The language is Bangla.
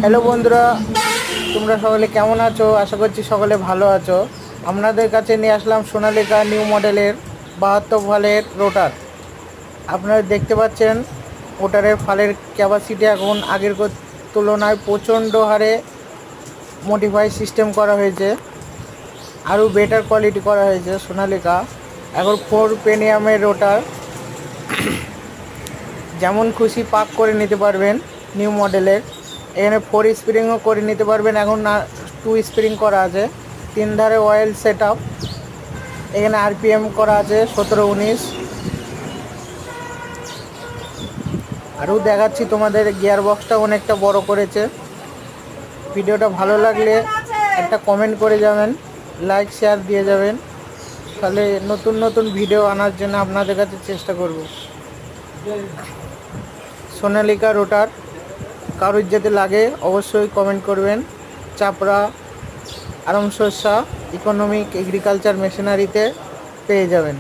হ্যালো বন্ধুরা, তোমরা সকলে কেমন আছো? আশা করছি সকলে ভালো আছো। আপনাদের কাছে নিয়ে আসলাম সোনালিকা নিউ মডেলের 72 ফালের রোটার। আপনারা দেখতে পাচ্ছেন রোটারের ফালের ক্যাপাসিটি এখন আগের তুলনায় প্রচণ্ড হারে মডিফাই সিস্টেম করা হয়েছে, আরও বেটার কোয়ালিটি করা হয়েছে। সোনালিকা এখন 4 পেনিয়ামের রোটার, যেমন খুশি পাক করে নিতে পারবেন। নিউ মডেলের এখানে 4 স্প্রিংও করে নিতে পারবেন, এখন 2 স্প্রিং করা আছে। 3 ধারে অয়েল সেট আপ, এখানে আরপিএম করা আছে 17-19। আরও দেখাচ্ছি তোমাদের, গিয়ার বক্সটা অনেকটা বড় করেছে। ভিডিওটা ভালো লাগলে একটা কমেন্ট করে যাবেন, লাইক শেয়ার দিয়ে যাবেন, তাহলে নতুন নতুন ভিডিও আনার জন্য আপনাদের কাছে চেষ্টা করব। সোনালিকা রোটার কারোর যেতে লাগে অবশ্যই কমেন্ট করবেন। চাপড়া আরামসরসা ইকোনমিক এগ্রিকালচার মেশিনারিতে পেয়ে যাবেন।